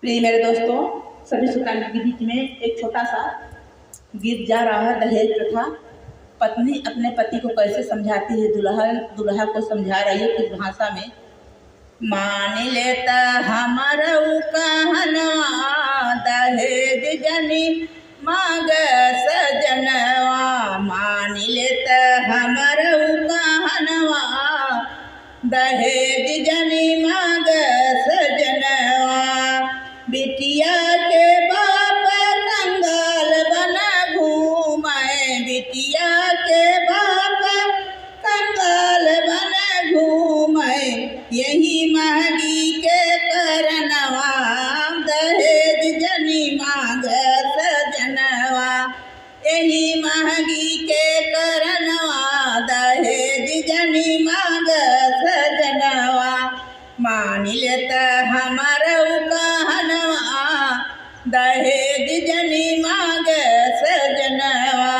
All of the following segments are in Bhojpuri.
प्रिय मेरे दोस्तों, सभी सुल्तान के बीच में एक छोटा सा गीत जा रहा है। दहेज प्रथा। पत्नी अपने पति को कैसे समझाती है, दुल्हा को समझा रही है किस भाषा में। मान लेता हमारा कहनवा, दहेज जनी मांग सजनवा। मान लेता हमारा कहनवा, दहेज जनी मांग सजनवा। बिटिया के बाप कंगाल बना घूमे, बिटिया के बाप कंगाल बना घूमे। यही महंगी के करनवा, दहेज जनी मांग सजनवा। यही महंगी के करनवा, दहेज जनी मांग सजनवा। मान लेता हमारा कहनवा, दहेज जनी मांग सजनवा।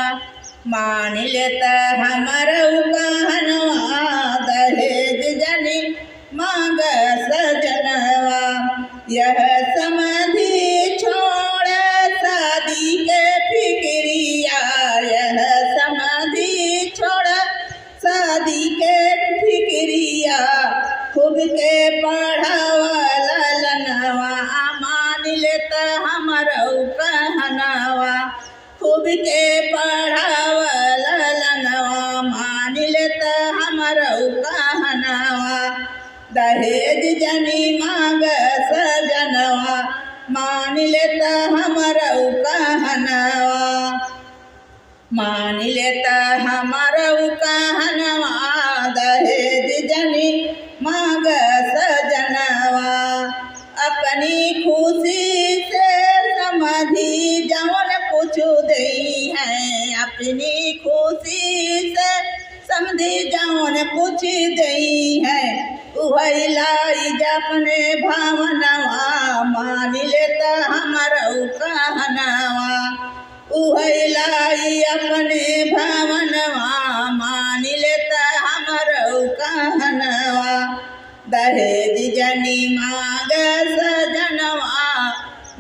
मान लेता हमारा कहनवा, दहेज जनी मांग सजनवा। यह समधि छोड़ शादी के फिक्रिया, यह समधि छोड़ शादी के फिक्रिया। खूब के पढ़ावा ललनवा, मान लेता हमारा कहनवा। खूब के पढ़ावा ललनवा, मान लेता हमारा कहनवा। दहेज जनी मांग सजनवा, मान लेता हमारा कहनवा। मान लेता हमारा कहनवा, दहेज जनी मांग सजनवा। अपनी खुशी से समधि जौन कुछ दई है, अपनी खुशी से समधि जौन कुछ दई है। वही लाई अपने भावनवा, मान लेता हमारा कहनवा। वही लाई अपने भावनवा, मान लेता हमारा कहनवा। दहेज जनी मांग सजनवा,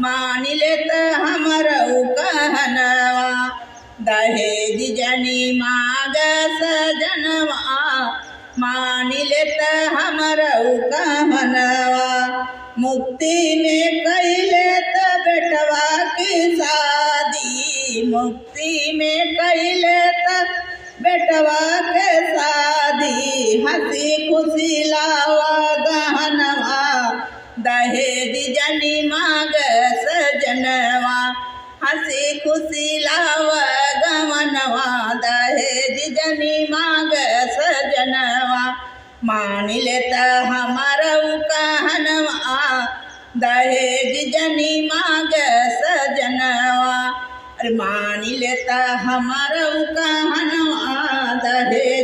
मान लेता हमारा कहनवा। दहेज जनी मांग सजनवा, मान लेता हमारा कहनवा। मुक्ति में कैले त बेटवा की शादी, मुक्ति में कैले त बेटवा के शादी। हंसी खुशी लावा गहनवा, दहेज जनी मांग सजनवा। हंसी खुशी लावा गहनवा, दहेज जनी मांग सजनवा। मान लेता हमारा कहनवा, दहेज जनी मांग सजनवा। मान लेता हमारा कहनवा, दहेज